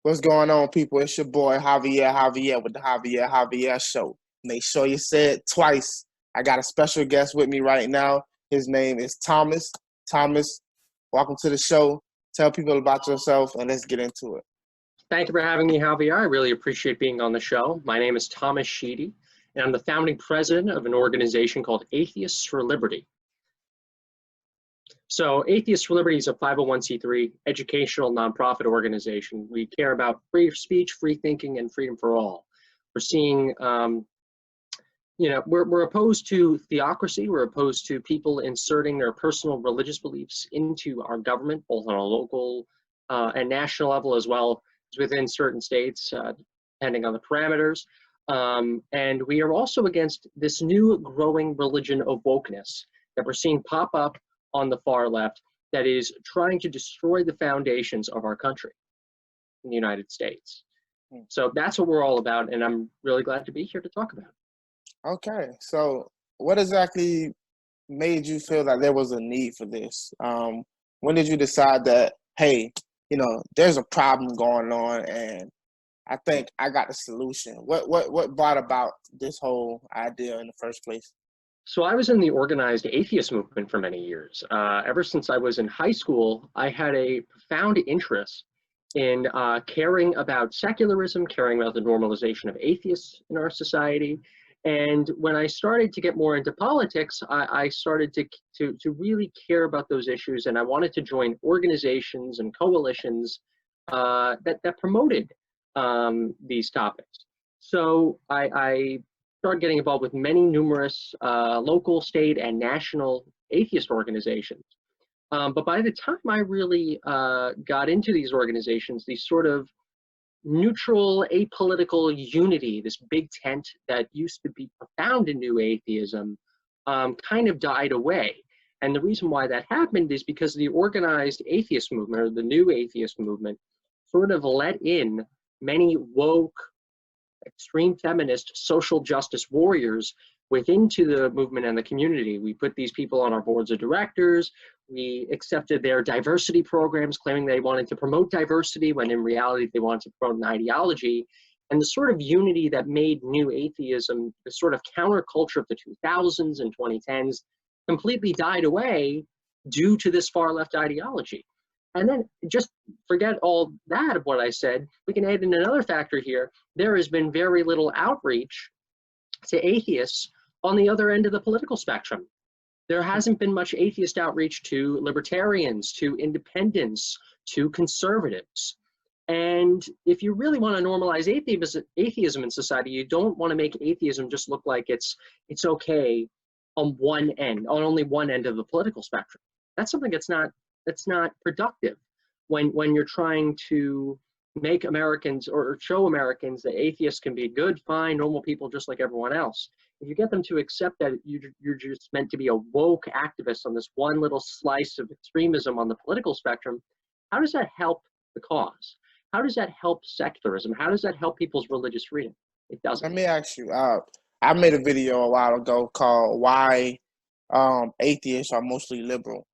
What's going on, people? It's your boy Javier Javier with the Javier Javier Show. Make sure you say it twice. I got a special guest with me right now. His name is Thomas. Thomas, welcome to the show. Tell people about yourself, and let's get into it. Thank you for having me, Javier. I really appreciate being on the show. My name is Thomas Sheedy, and I'm the founding president of an organization called Atheists for Liberty. So Atheists for Liberty is a 501c3 educational nonprofit organization. We care about free speech, free thinking, and freedom for all. We're seeing, we're opposed to theocracy. We're opposed to people inserting their personal religious beliefs into our government, both on a local and national level, as well as within certain states, depending on the parameters. And we are also against this new growing religion of wokeness that we're seeing pop up on the far left that is trying to destroy the foundations of our country in the United States. So that's what we're all about, and I'm really glad to be here to talk about it. Okay, so what exactly made you feel that there was a need for this? When did you decide that, hey, there's a problem going on, and I think I got the solution? What brought about this whole idea in the first place? So I was in the organized atheist movement for many years. Ever since I was in high school, I had a profound interest in caring about secularism, caring about the normalization of atheists in our society. And when I started to get more into politics, I started to really care about those issues, and I wanted to join organizations and coalitions that promoted these topics. So I started getting involved with many numerous local, state, and national atheist organizations. But by the time I really got into these organizations, these sort of neutral, apolitical unity, this big tent that used to be profound in new atheism, kind of died away. And the reason why that happened is because the organized atheist movement, or the new atheist movement, sort of let in many woke, extreme feminist, social justice warriors into the movement and the community. We put these people on our boards of directors. We accepted their diversity programs, claiming they wanted to promote diversity when in reality they wanted to promote an ideology. And the sort of unity that made new atheism, the sort of counterculture of the 2000s and 2010s, completely died away due to this far left ideology. And then just forget all that of what I said. We can add in another factor here. There has been very little outreach to atheists on the other end of the political spectrum. There hasn't been much atheist outreach to libertarians, to independents, to conservatives. And if you really want to normalize atheism in society, you don't want to make atheism just look like it's okay on one end, on only one end of the political spectrum. That's something that's not productive when you're trying to make Americans or show Americans that atheists can be good, fine, normal people just like everyone else. If you get them to accept that you're just meant to be a woke activist on this one little slice of extremism on the political spectrum, how does that help the cause? How does that help secularism? How does that help people's religious freedom? It doesn't. Let me ask you, I made a video a while ago called Why Atheists Are Mostly Liberal.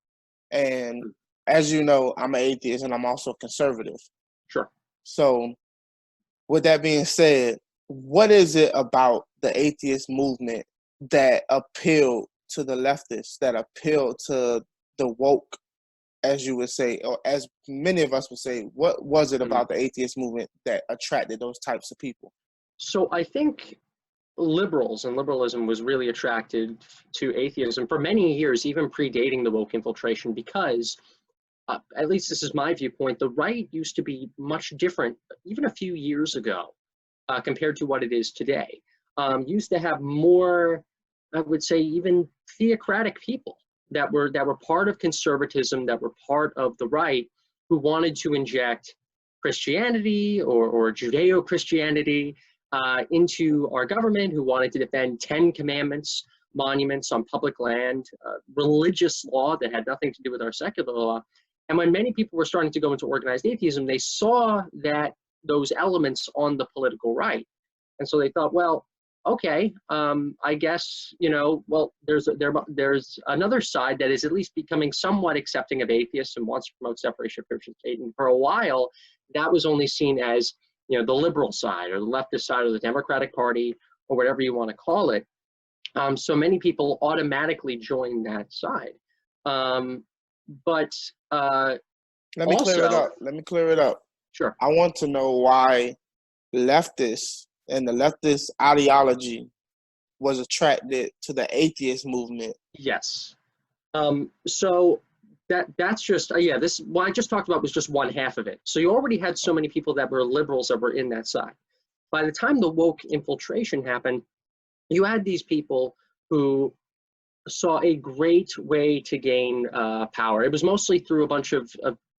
And as you know, I'm an atheist and I'm also conservative. Sure. So with that being said, what is it about the atheist movement that appealed to the leftists, that appealed to the woke, as you would say, or as many of us would say? What was it about the atheist movement that attracted those types of people? So I think liberals and liberalism was really attracted to atheism for many years, even predating the woke infiltration, because at least this is my viewpoint, the right used to be much different even a few years ago compared to what it is today. Used to have more, I would say, even theocratic people that were part of conservatism, that were part of the right, who wanted to inject Christianity or Judeo-Christianity into our government, who wanted to defend 10 commandments, monuments on public land, religious law that had nothing to do with our secular law. And when many people were starting to go into organized atheism, they saw that those elements on the political right. And so they thought, well, okay, I guess, you know, well, there's another side that is at least becoming somewhat accepting of atheists and wants to promote separation of church and state. And for a while, that was only seen as, you know, the liberal side or the leftist side or the Democratic Party or whatever you want to call it. So many people automatically join that side. But Let me clear it up. Let me clear it up. Sure. I want to know why leftists and the leftist ideology was attracted to the atheist movement. Yes. So that's just, yeah, this, what I just talked about was just one half of it. So you already had so many people that were liberals that were in that side. By the time the woke infiltration happened, you had these people who saw a great way to gain power. It was mostly through a bunch of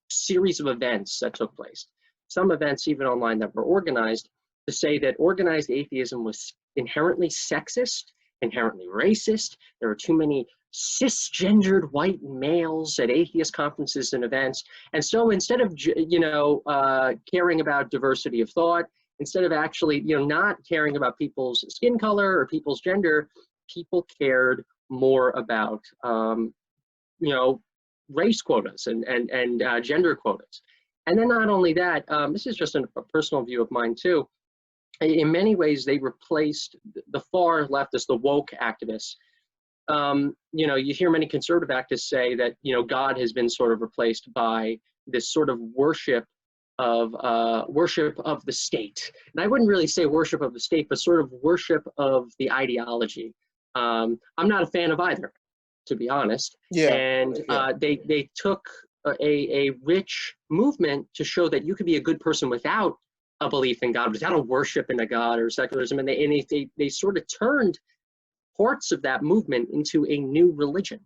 series of events that took place. Some events even online that were organized to say that organized atheism was inherently sexist, inherently racist. There were too many cisgendered white males at atheist conferences and events. And so instead of, you know, caring about diversity of thought, instead of actually, you know, not caring about people's skin color or people's gender, people cared more about, you know, race quotas and gender quotas. And then not only that, this is just a personal view of mine too. In many ways, they replaced the far leftists, the woke activists. You know, you hear many conservative activists say that, you know, God has been sort of replaced by this sort of worship of the state. And I wouldn't really say worship of the state, but sort of worship of the ideology. I'm not a fan of either, to be honest. Yeah. And they took a rich movement to show that you could be a good person without a belief in God, without a worship in a God or secularism. And they sort of turned parts of that movement into a new religion.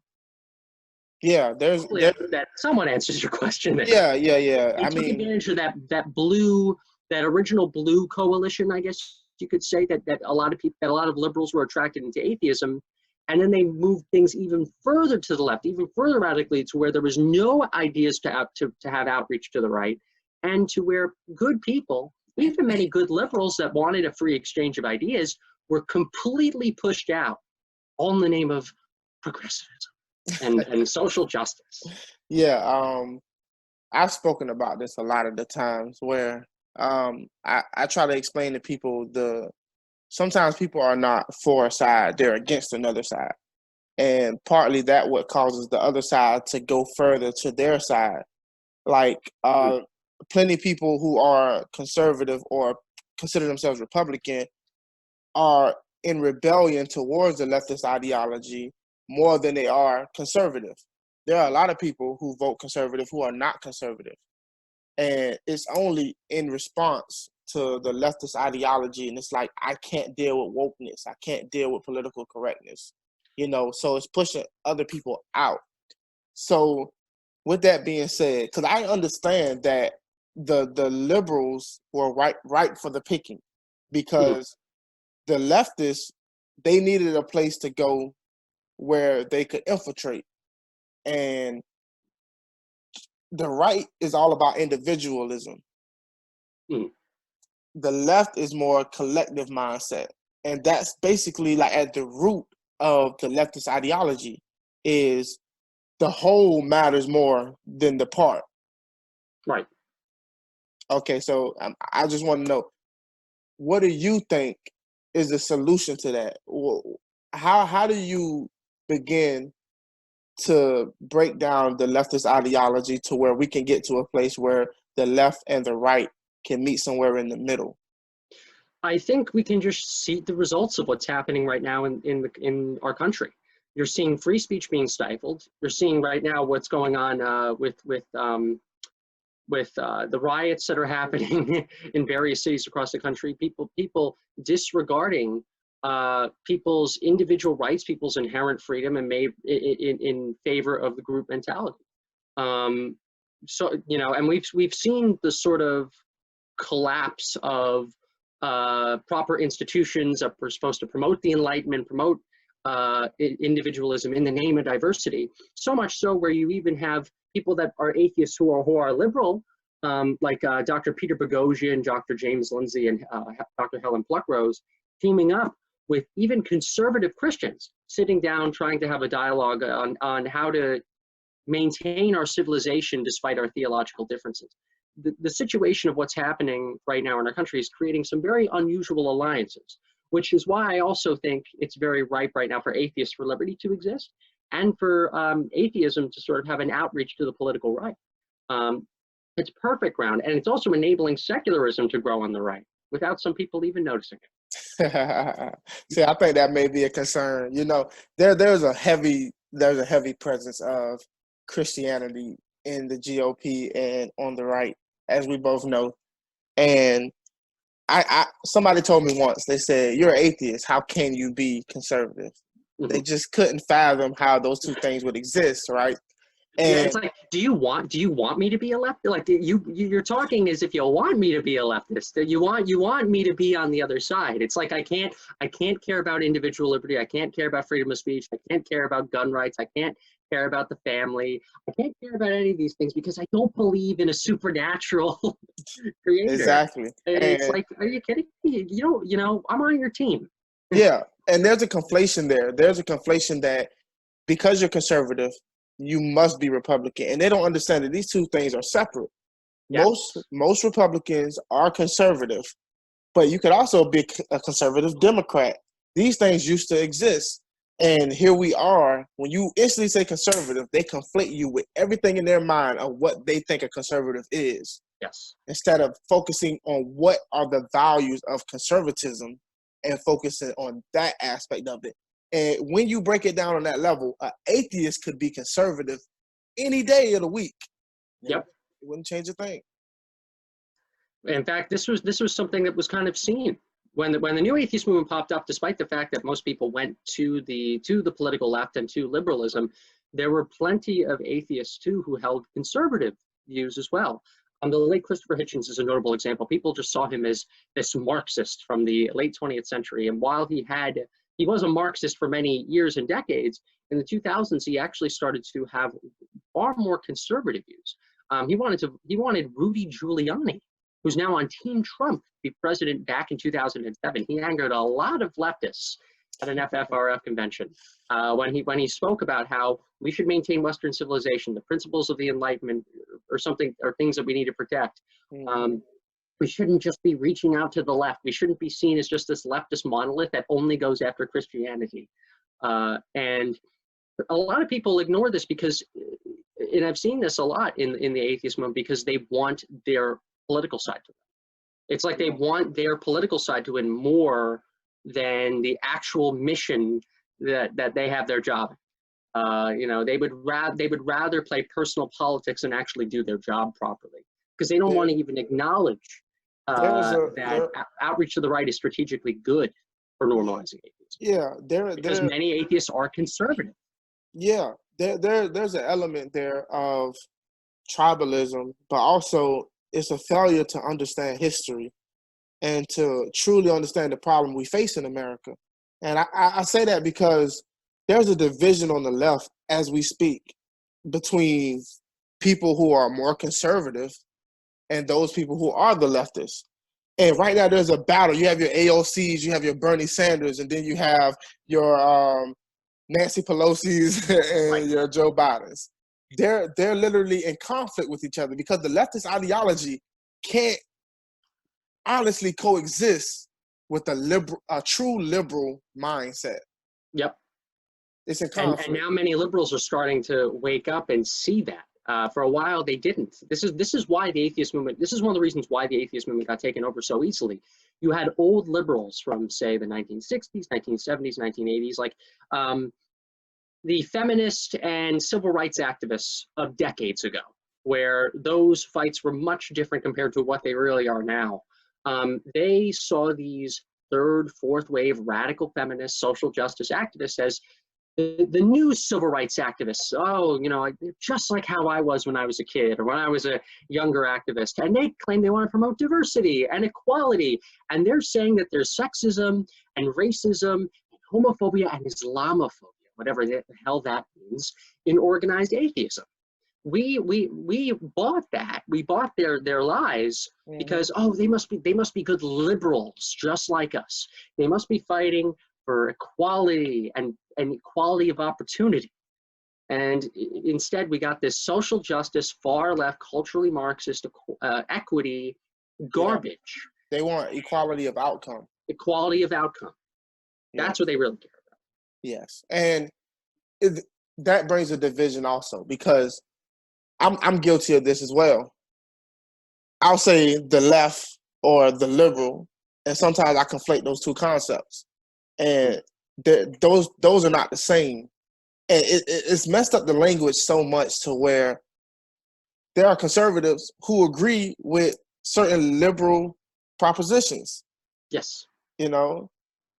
Yeah, there's that somewhat answers your question there. Yeah. They took advantage of that original blue coalition, I guess you could say, that a lot of liberals were attracted into atheism, and then they moved things even further to the left, even further radically, to where there was no ideas to have outreach to the right, and to where good people, even many good liberals that wanted a free exchange of ideas, were completely pushed out, all in the name of progressivism and social justice. Yeah, I've spoken about this a lot of the times where I try to explain to people sometimes people are not for a side, they're against another side. And partly that what causes the other side to go further to their side. Like plenty of people who are conservative or consider themselves Republican are in rebellion towards the leftist ideology more than they are conservative. There are a lot of people who vote conservative who are not conservative. And it's only in response to the leftist ideology. And it's like, I can't deal with wokeness. I can't deal with political correctness. You know, so it's pushing other people out. So with that being said, because I understand that the liberals were right for the picking, because the leftists, they needed a place to go where they could infiltrate. And the right is all about individualism. The left is more collective mindset. And that's basically like at the root of the leftist ideology, is the whole matters more than the part. Right. Okay, so I just want to know, what do you think is the solution to that? How do you begin to break down the leftist ideology to where we can get to a place where the left and the right can meet somewhere in the middle? I think we can just see the results of what's happening right now in our country. You're seeing free speech being stifled. You're seeing right now what's going on with the riots that are happening in various cities across the country. People disregarding people's individual rights, people's inherent freedom, and in favor of the group mentality. So, you know, and we've seen the sort of collapse of proper institutions that were supposed to promote the Enlightenment, promote individualism in the name of diversity. So much so where you even have people that are atheists who are liberal, like Dr. Peter Boghossian, Dr. James Lindsay, and Dr. Helen Pluckrose, teaming up with even conservative Christians sitting down trying to have a dialogue on how to maintain our civilization despite our theological differences. The situation of what's happening right now in our country is creating some very unusual alliances, which is why I also think it's very ripe right now for Atheists for Liberty to exist and for atheism to sort of have an outreach to the political right. It's perfect ground, and it's also enabling secularism to grow on the right without some people even noticing it. See, I think that may be a concern. You know, there's a heavy presence of Christianity in the GOP and on the right, as we both know. And somebody told me once, they said, "You're an atheist. How can you be conservative?" Mm-hmm. They just couldn't fathom how those two things would exist, right? And yeah, it's like, do you want me to be a leftist? Like you're talking as if you want me to be a leftist. You want me to be on the other side. It's like I can't care about individual liberty. I can't care about freedom of speech. I can't care about gun rights. I can't care about the family. I can't care about any of these things because I don't believe in a supernatural creator. Exactly. And it's like, are you kidding me? You know, I'm on your team. Yeah, and there's a conflation there. There's a conflation that because you're conservative, you must be Republican. And they don't understand that these two things are separate. Yes. Most Republicans are conservative, but you could also be a conservative Democrat. These things used to exist. And here we are. When you instantly say conservative, they conflate you with everything in their mind of what they think a conservative is. Yes. Instead of focusing on what are the values of conservatism and focusing on that aspect of it. And when you break it down on that level, an atheist could be conservative any day of the week. Yep. It wouldn't change a thing. In fact, this was something that was kind of seen when the new atheist movement popped up. Despite the fact that most people went to the political left and to liberalism, there were plenty of atheists too who held conservative views as well. The late Christopher Hitchens is a notable example. People just saw him as this Marxist from the late 20th century, and while he was a Marxist for many years and decades, in the 2000s, he actually started to have far more conservative views. He wanted Rudy Giuliani, who's now on Team Trump, to be president back in 2007. He angered a lot of leftists at an FFRF convention when he spoke about how we should maintain Western civilization, the principles of the Enlightenment, or things that we need to protect. We shouldn't just be reaching out to the left. We shouldn't be seen as just this leftist monolith that only goes after Christianity. And a lot of people ignore this because, and I've seen this a lot in the atheist movement, because they want their political side to win. It's like they want their political side to win more than the actual mission that they have their job. You know, they would rather play personal politics than actually do their job properly, because they don't want to even acknowledge that outreach to the right is strategically good for normalizing atheism. Yeah, because many atheists are conservative. Yeah, there's an element there of tribalism, but also it's a failure to understand history and to truly understand the problem we face in America. And I say that because there's a division on the left as we speak between people who are more conservative and those people who are the leftists. And right now there's a battle. You have your AOCs, you have your Bernie Sanders, and then you have your Nancy Pelosi's and your Joe Bidens. They're literally in conflict with each other because the leftist ideology can't honestly coexist with a true liberal mindset. Yep. It's in conflict. And now many liberals are starting to wake up and see that. For a while, they didn't. This is why the atheist movement, this is one of the reasons why the atheist movement got taken over so easily. You had old liberals from, say, the 1960s, 1970s, 1980s, like the feminist and civil rights activists of decades ago, where those fights were much different compared to what they really are now. They saw these third, fourth wave radical feminist social justice activists as the new civil rights activists. Oh, you know, just like how I was when I was a kid or when I was a younger activist. And they claim they want to promote diversity and equality. And they're saying that there's sexism and racism and homophobia and Islamophobia, whatever the hell that means, in organized atheism. We bought that. We bought their lies because, oh, they must be good liberals just like us. They must be fighting for equality and equality of opportunity. And instead, we got this social justice, far left, culturally Marxist equity garbage. Yeah. They want equality of outcome. Equality of outcome. That's what they really care about. Yes. And that brings a division also, because I'm guilty of this as well. I'll say the left or the liberal, and sometimes I conflate those two concepts. And those are not the same. And it's messed up the language so much to where there are conservatives who agree with certain liberal propositions. Yes. You know?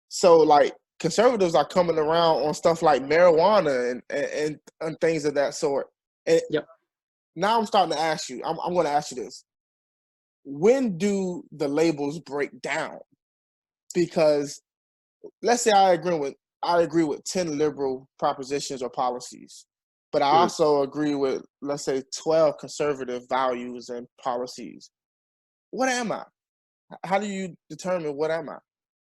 So, like, conservatives are coming around on stuff like marijuana and things of that sort. And now I'm starting to ask you, I'm going to ask you this. When do the labels break down? Because let's say I agree with 10 liberal propositions or policies, but I also agree with, let's say, 12 conservative values and policies. What am I? How do you determine what am I?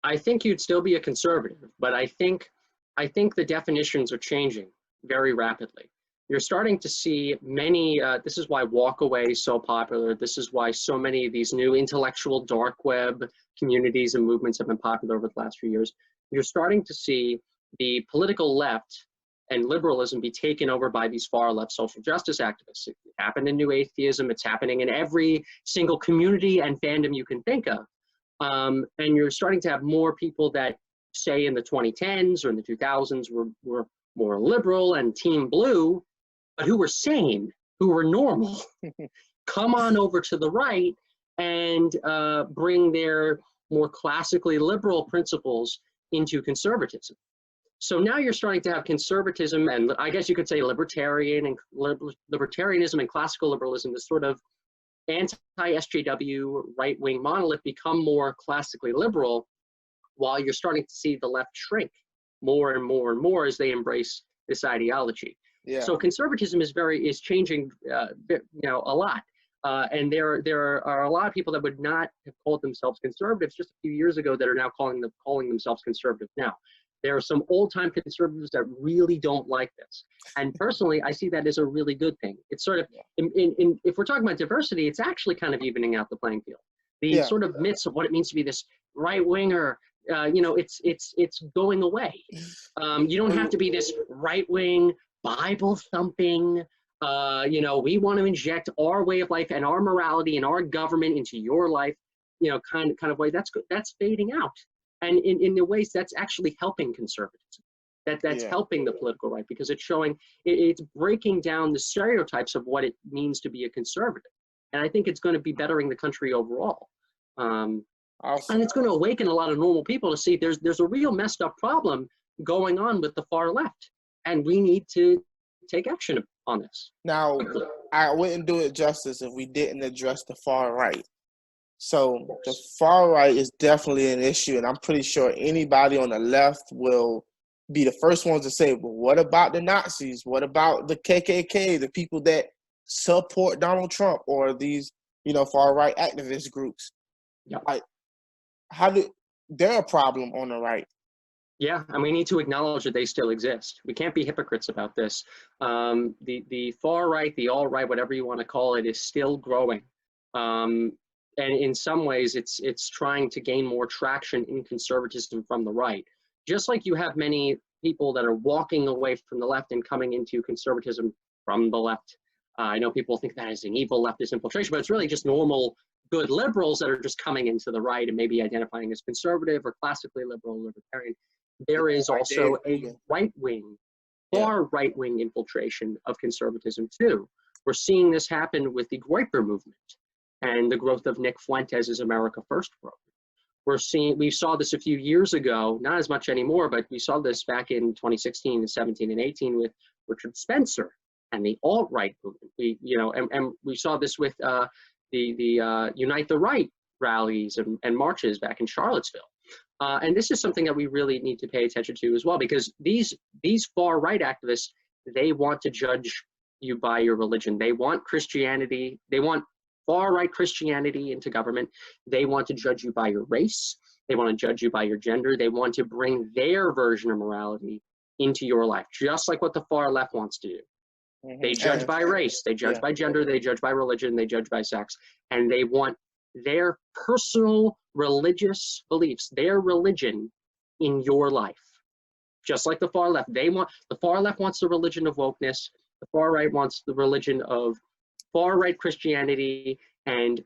I think you'd still be a conservative, but I think the definitions are changing very rapidly. You're starting to see many, this is why walkaway is so popular. This is why so many of these new intellectual dark web communities and movements have been popular over the last few years. You're starting to see the political left and liberalism be taken over by these far left social justice activists. It happened in New Atheism. It's happening in every single community and fandom you can think of. And you're starting to have more people that, say, in the 2010s or in the 2000s were more liberal and team blue, but who were sane, who were normal, come on over to the right and bring their more classically liberal principles into conservatism. So now you're starting to have conservatism, and I guess you could say libertarianism and classical liberalism, this sort of anti-SJW right-wing monolith, become more classically liberal, while you're starting to see the left shrink more and more and more as they embrace this ideology. Yeah. So conservatism is changing, a lot. And there are a lot of people that would not have called themselves conservatives just a few years ago that are now calling themselves conservative now. There are some old-time conservatives that really don't like this. And personally, I see that as a really good thing. It's sort of, if we're talking about diversity, it's actually kind of evening out the playing field. The sort of myths of what it means to be this right-winger, it's going away. You don't have to be this right-wing, Bible-thumping, we want to inject our way of life and our morality and our government into your life, kind of way. That's fading out. And in the ways that's actually helping conservatism. That's helping the political right, because it's showing, it's breaking down the stereotypes of what it means to be a conservative. And I think it's going to be bettering the country overall. And it's going to awaken a lot of normal people to see there's a real messed up problem going on with the far left. And we need to take action on this. Now, I wouldn't do it justice if we didn't address the far right. So the far right is definitely an issue, and I'm pretty sure anybody on the left will be the first ones to say, well, what about the Nazis? What about the KKK, the people that support Donald Trump, or these, far right activist groups? Yep. Like, they're a problem on the right. Yeah, and we need to acknowledge that they still exist. We can't be hypocrites about this. The far right, the alt right, whatever you want to call it, is still growing. And in some ways, it's trying to gain more traction in conservatism from the right. Just like you have many people that are walking away from the left and coming into conservatism from the left. I know people think that is an evil leftist infiltration, but it's really just normal, good liberals that are just coming into the right and maybe identifying as conservative or classically liberal, libertarian. There is also a right-wing, far right-wing infiltration of conservatism too. We're seeing this happen with the Groyper movement and the growth of Nick Fuentes' America First program. We saw this a few years ago, not as much anymore, but we saw this back in 2016 and 17 and 18 with Richard Spencer and the alt-right movement. And we saw this with the Unite the Right rallies and marches back in Charlottesville. And this is something that we really need to pay attention to as well, because these far right activists, they want to judge you by your religion. They want Christianity. They want far right Christianity into government. They want to judge you by your race. They want to judge you by your gender. They want to bring their version of morality into your life, just like what the far left wants to do. They judge by race, they judge by gender, they judge by religion, they judge by sex, and they want their personal religious beliefs, their religion in your life. Just like the far left. The far left wants the religion of wokeness, the far right wants the religion of far right Christianity and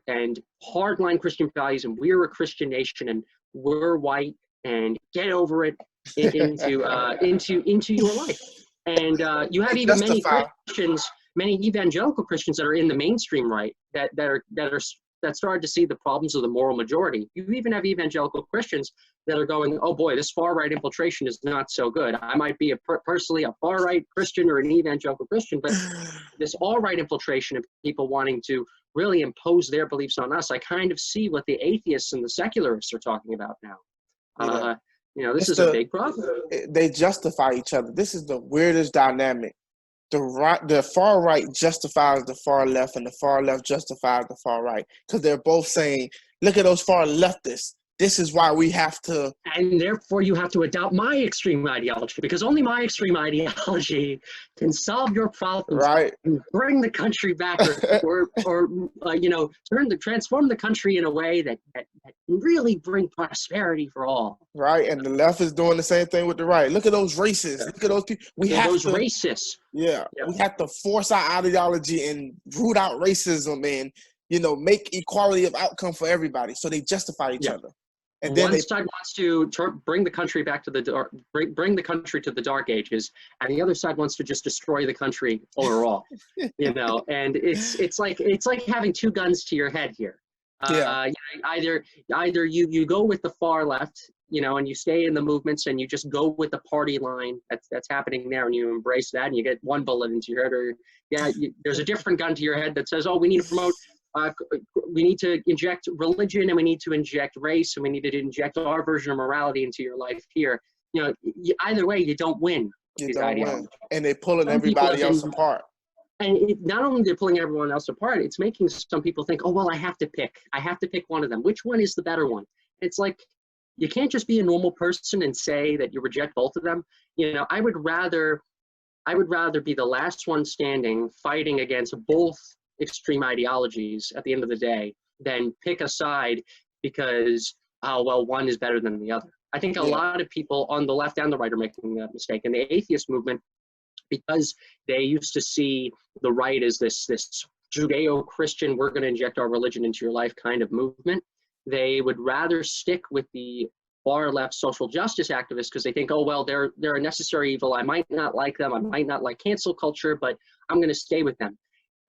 hardline Christian values, and we're a Christian nation and we're white and get over it into your life. And you have even many Christians, many evangelical Christians that are in the mainstream right that started to see the problems of the moral majority. You even have evangelical Christians that are going, oh boy, this far right infiltration is not so good. I might be personally a far right Christian or an evangelical Christian, but this all right infiltration of people wanting to really impose their beliefs on us, I kind of see what the atheists and the secularists are talking about now. This is a big problem. They justify each other. This is the weirdest dynamic. The far right justifies the far left, and the far left justifies the far right, because they're both saying, look at those far leftists. This is why we have to. And therefore you have to adopt my extreme ideology, because only my extreme ideology can solve your problems. Right. And bring the country back or transform the country in a way that really bring prosperity for all. Right. And the left is doing the same thing with the right. Look at those racists. Look at those people. We have racists. Yeah. We have to force our ideology and root out racism and, make equality of outcome for everybody. So they justify each other. And then one side wants to bring the country back to the dark, bring the country to the dark ages, and the other side wants to just destroy the country overall. And it's like having two guns to your head here. Either you go with the far left, and you stay in the movements and you just go with the party line that's happening there, and you embrace that, and you get one bullet into your head, or there's a different gun to your head that says, oh, we need to promote. We need to inject religion, and we need to inject race, and we need to inject our version of morality into your life here. Either way, you don't win. You don't win. And they're pulling everybody else apart. And not only they're pulling everyone else apart, it's making some people think, oh, well, I have to pick one of them. Which one is the better one? It's like, you can't just be a normal person and say that you reject both of them. I would rather be the last one standing, fighting against both extreme ideologies at the end of the day, than pick a side because, one is better than the other. I think a lot of people on the left and the right are making that mistake. And the atheist movement, because they used to see the right as this Judeo-Christian, we're going to inject our religion into your life kind of movement, they would rather stick with the far left social justice activists because they think, oh, well, they're a necessary evil. I might not like them. I might not like cancel culture, but I'm going to stay with them.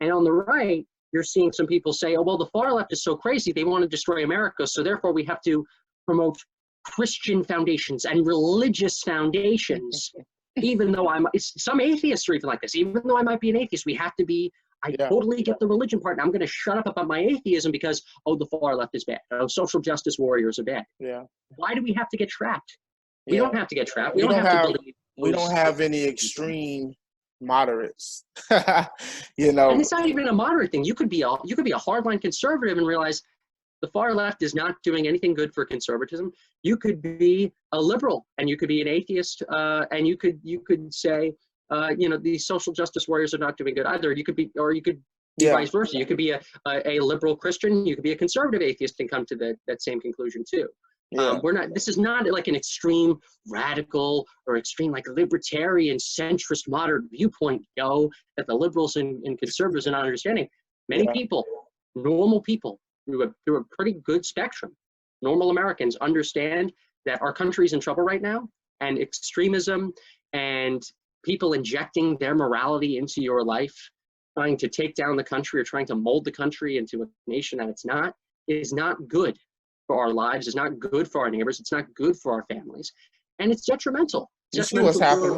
And on the right, you're seeing some people say, oh, well, the far left is so crazy. They want to destroy America. So therefore, we have to promote Christian foundations and religious foundations. Even though some atheists are even like this. Even though I might be an atheist, we have to be, I totally get the religion part. And I'm going to shut up about my atheism because, oh, the far left is bad. Oh, social justice warriors are bad. Yeah. Why do we have to get trapped? We don't have to get trapped. We don't have any extreme moderates. And it's not even a moderate thing. You could be a hardline conservative and realize the far left is not doing anything good for conservatism. You could be a liberal and you could be an atheist, and you could say, these social justice warriors are not doing good either. You could be vice versa. You could be a liberal Christian. You could be a conservative atheist and come to that same conclusion too. Yeah. This is not like an extreme radical or extreme like libertarian centrist moderate viewpoint, that the liberals and conservatives are not understanding. Many people, normal people through a pretty good spectrum, normal Americans understand that our country is in trouble right now, and extremism and people injecting their morality into your life, trying to take down the country or trying to mold the country into a nation that it's not, is not good for our lives. It's not good for our neighbors. It's not good for our families. And it's detrimental. You see what's happening.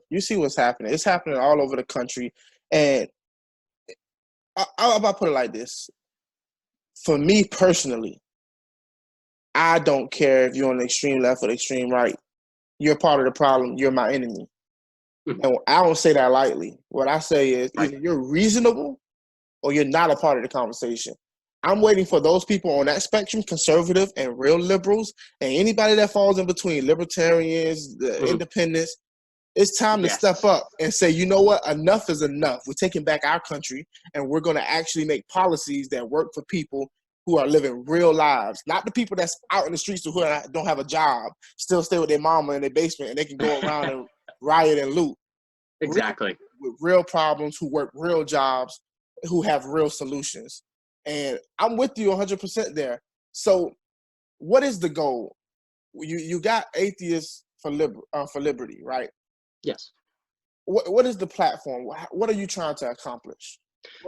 You see what's happening. It's happening all over the country. And I'll put it like this. For me personally, I don't care if you're on the extreme left or the extreme right. You're part of the problem. You're my enemy. And I don't say that lightly. What I say is either you're reasonable or you're not a part of the conversation. I'm waiting for those people on that spectrum, conservative and real liberals, and anybody that falls in between, libertarians, the independents. It's time to step up and say, you know what? Enough is enough. We're taking back our country, and we're going to actually make policies that work for people who are living real lives, not the people that's out in the streets who don't have a job, still stay with their mama in their basement, and they can go around and riot and loot. Exactly. With real problems, who work real jobs, who have real solutions. And I'm with you 100% there. So what is the goal? You got Atheists for Liberty, right? Yes. What is the platform? What are you trying to accomplish?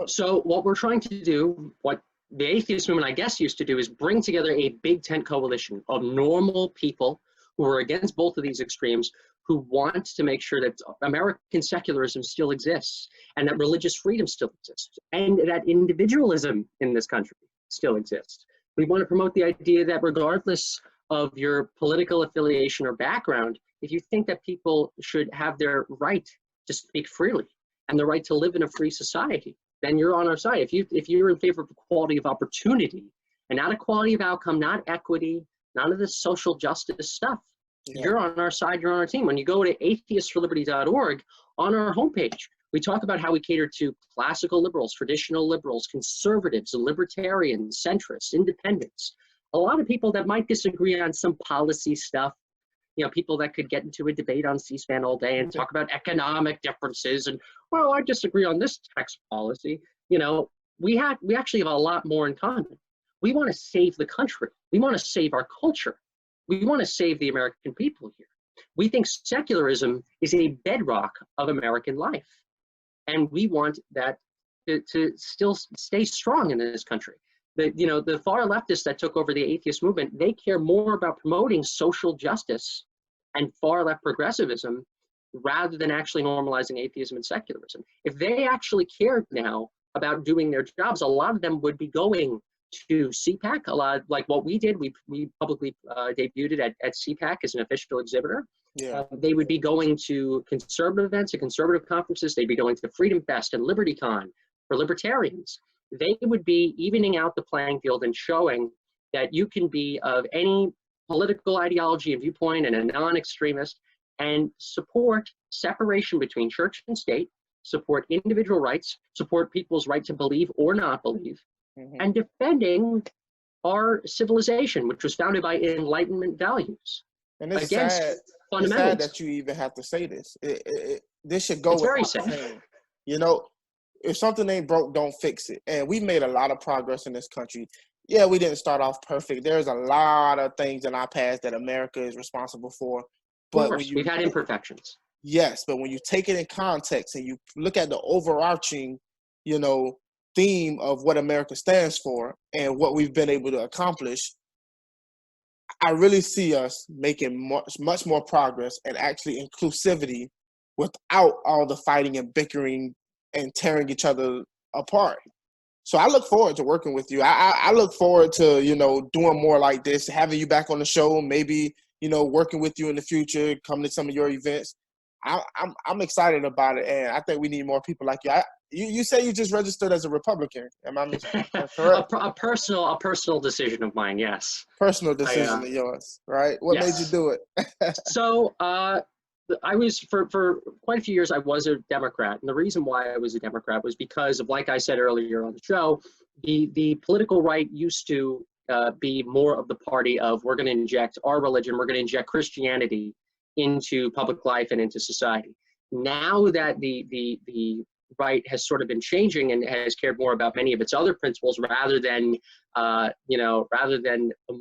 So what we're trying to do, what the atheist movement, I guess, used to do, is bring together a big tent coalition of normal people who are against both of these extremes, who want to make sure that American secularism still exists, and that religious freedom still exists, and that individualism in this country still exists. We want to promote the idea that regardless of your political affiliation or background, if you think that people should have their right to speak freely and the right to live in a free society, then you're on our side. If you're in favor of equality of opportunity and not equality of outcome, not equity, none of this social justice stuff, you're on our side, you're on our team. When you go to atheistforliberty.org, on our homepage, we talk about how we cater to classical liberals, traditional liberals, conservatives, libertarians, centrists, independents, a lot of people that might disagree on some policy stuff, people that could get into a debate on C-SPAN all day and talk about economic differences and, well, I disagree on this tax policy. We actually have a lot more in common. We want to save the country. We want to save our culture. We want to save the American people here. We think secularism is a bedrock of American life. And we want that to still stay strong in this country. The far leftists that took over the atheist movement, they care more about promoting social justice and far left progressivism rather than actually normalizing atheism and secularism. If they actually cared now about doing their jobs, a lot of them would be going to CPAC, a lot like what we did. We publicly debuted it at CPAC as an official exhibitor. Yeah. They would be going to conservative events and conservative conferences. They'd be going to Freedom Fest and LibertyCon for libertarians. They would be evening out the playing field and showing that you can be of any political ideology and viewpoint and a non-extremist and support separation between church and state, support individual rights, support people's right to believe or not believe, and defending our civilization, which was founded by Enlightenment values. And it's against sad. fundamentals. It's sad that you even have to say this. This should go. It's very sad. If something ain't broke, don't fix it. And we made a lot of progress in this country. Yeah, we didn't start off perfect. There's a lot of things in our past that America is responsible for. But we've had imperfections. Yes, but when you take it in context and you look at the overarching, theme of what America stands for and what we've been able to accomplish, I really see us making much more progress and actually inclusivity without all the fighting and bickering and tearing each other apart. So I look forward to working with you. I look forward to, doing more like this, having you back on the show, maybe, working with you in the future, coming to some of your events. I'm excited about it, and I think we need more people like you. You say you just registered as a Republican. Am I correct? a personal decision of mine, yes. Personal decision of yours, right? What made you do it? So I was, for quite a few years, I was a Democrat. And the reason why I was a Democrat was because of, like I said earlier on the show, the political right used to be more of the party of, we're going to inject our religion, we're going to inject Christianity into public life and into society. Now that the right has sort of been changing and has cared more about many of its other principles rather than a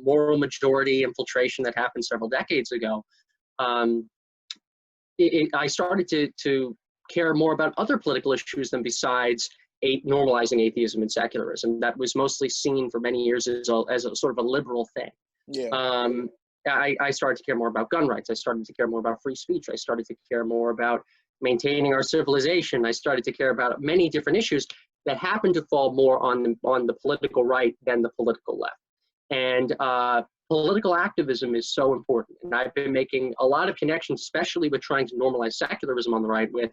moral majority infiltration that happened several decades ago, I started to care more about other political issues than besides normalizing atheism and secularism. That was mostly seen for many years as a sort of a liberal thing. Yeah. I started to care more about gun rights. I started to care more about free speech. I started to care more about maintaining our civilization. I started to care about many different issues that happen to fall more on the political right than the political left. And political activism is so important. And I've been making a lot of connections, especially with trying to normalize secularism on the right, with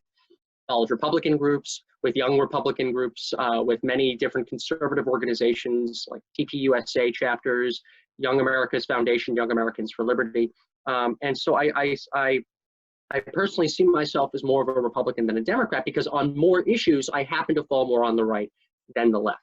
college Republican groups, with young Republican groups, with many different conservative organizations like TPUSA chapters, Young America's Foundation, Young Americans for Liberty. And so I personally see myself as more of a Republican than a Democrat, because on more issues, I happen to fall more on the right than the left.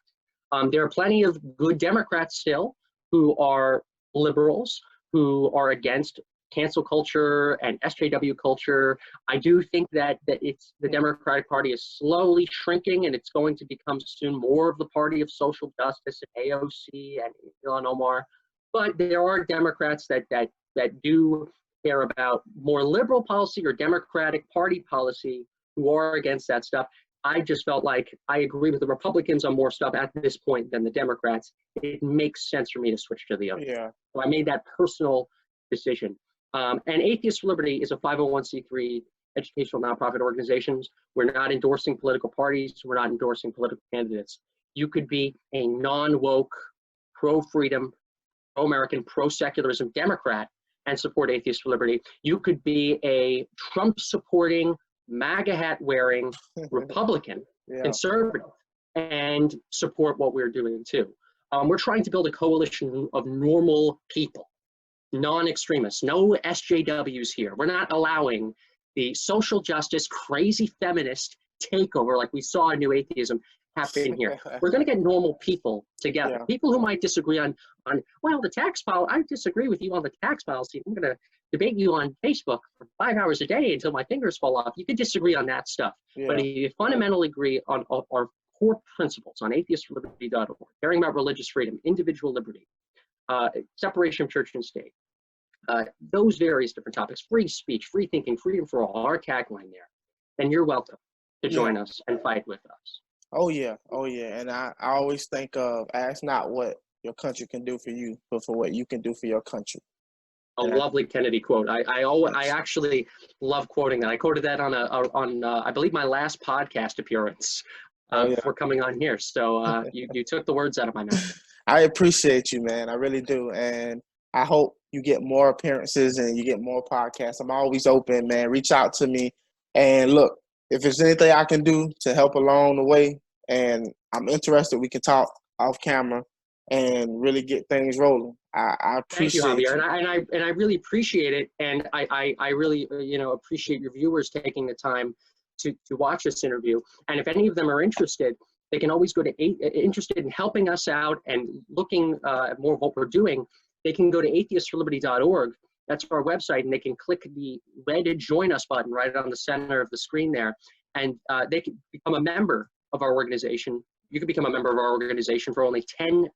There are plenty of good Democrats still who are liberals, who are against cancel culture and SJW culture. I do think that it's the Democratic Party is slowly shrinking, and it's going to become soon more of the party of social justice and AOC and Ilhan Omar. But there are Democrats that do care about more liberal policy or Democratic Party policy who are against that stuff. I just felt like I agree with the Republicans on more stuff at this point than the Democrats. It makes sense for me to switch to the other. Yeah. So I made that personal decision. And Atheist for Liberty is a 501c3 educational nonprofit organization. We're not endorsing political parties. We're not endorsing political candidates. You could be a non-woke, pro-freedom, pro-American, pro-secularism Democrat and support Atheist for Liberty. You could be a Trump-supporting, MAGA hat-wearing Republican, conservative, and support what we're doing too. We're trying to build a coalition of normal people, non-extremists, no SJWs here. We're not allowing the social justice, crazy feminist takeover like we saw in New Atheism happen here. We're going to get normal people together. Yeah. People who might disagree on well, the tax policy, I disagree with you on the tax policy. I'm going to debate you on Facebook for 5 hours a day until my fingers fall off. You can disagree on that stuff. Yeah. But if you fundamentally agree on our core principles on atheistforliberty.org, caring about religious freedom, individual liberty, separation of church and state, those various different topics, free speech, free thinking, freedom for all, our tagline there, then you're welcome to join us and fight with us. Oh yeah. And I always think of, ask not what your country can do for you, but for what you can do for your country. A lovely Kennedy quote. I actually love quoting that. I quoted that on I believe my last podcast appearance before coming on here. So you took the words out of my mouth. I appreciate you, man. I really do, and I hope you get more appearances and you get more podcasts. I'm always open, man. Reach out to me, and look, if there's anything I can do to help along the way, and I'm interested, we can talk off camera and really get things rolling. I appreciate Thank you, Javier, you. and I really appreciate it, and I really appreciate your viewers taking the time to watch this interview. And if any of them are interested, they can always go to interested in helping us out and looking at more of what we're doing. They can go to atheistforliberty.org. That's our website, and they can click the red Join Us button right on the center of the screen there, and they can become a member of our organization. You can become a member of our organization for only $10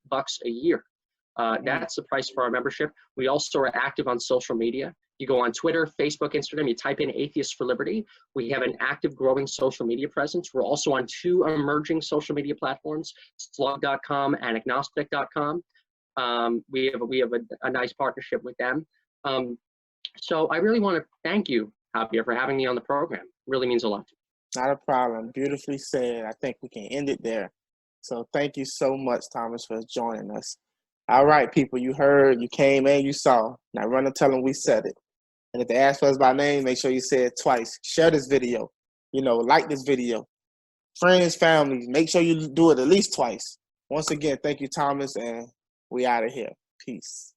a year. That's the price for our membership. We also are active on social media. You go on Twitter, Facebook, Instagram, you type in Atheist for Liberty. We have an active, growing social media presence. We're also on 2 emerging social media platforms, slug.com and agnostic.com. We have a nice partnership with them. So I really want to thank you, Javier, for having me on the program. It really means a lot to me. Not a problem. Beautifully said. I think we can end it there. So thank you so much, Thomas, for joining us. All right, people, you heard, you came and you saw. Now run and tell them we said it. And if they ask for us by name, make sure you say it twice. Share this video. Like this video. Friends, families, make sure you do it at least twice. Once again, thank you, Thomas, and we out of here. Peace.